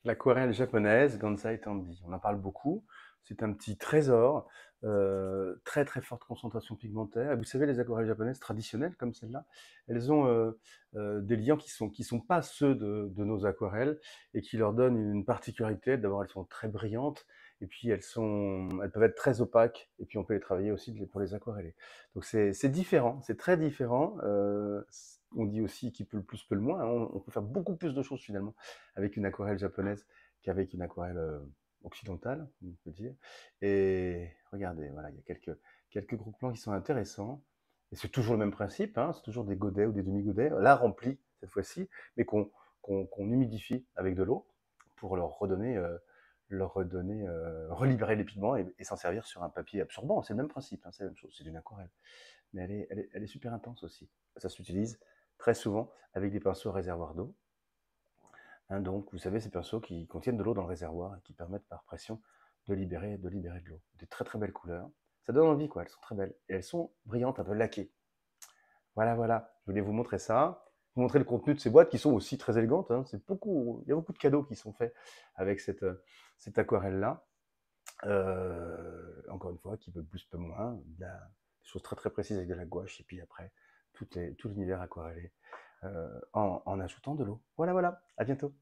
L'aquarelle japonaise, Gansai Tandi, on en parle beaucoup. C'est un petit trésor, très très forte concentration pigmentaire. Et vous savez, les aquarelles japonaises traditionnelles comme celle-là, elles ont des liants qui sont pas ceux de nos aquarelles et qui leur donnent une particularité. D'abord, elles sont très brillantes et puis elles peuvent être très opaques et puis on peut les travailler aussi pour les aquareller. Donc c'est différent, c'est très différent. On dit aussi qui peut le plus peut le moins. On peut faire beaucoup plus de choses finalement avec une aquarelle japonaise qu'avec une aquarelle occidentale, on peut dire. Et regardez, voilà, il y a quelques gros plans qui sont intéressants. Et c'est toujours le même principe, hein, c'est toujours des godets ou des demi-godets, là remplis cette fois-ci, mais qu'on humidifie avec de l'eau pour relibérer les pigments et s'en servir sur un papier absorbant. C'est le même principe, hein, c'est la même chose, c'est une aquarelle. Mais elle est super intense aussi. Ça s'utilise très souvent avec des pinceaux réservoirs d'eau. Hein, donc, vous savez, ces pinceaux qui contiennent de l'eau dans le réservoir et qui permettent par pression de libérer de l'eau. Des très très belles couleurs. Ça donne envie, quoi. Elles sont très belles. Et elles sont brillantes, un peu laquées. Voilà, voilà. Je voulais vous montrer ça. Vous montrer le contenu de ces boîtes qui sont aussi très élégantes. Hein. Il y a beaucoup de cadeaux qui sont faits avec cette aquarelle-là. Encore une fois, qui peut plus, peut moins. Il y a des choses très très précises avec de la gouache. Et puis après, tout l'univers aquarellé en ajoutant de l'eau. Voilà, voilà. À bientôt.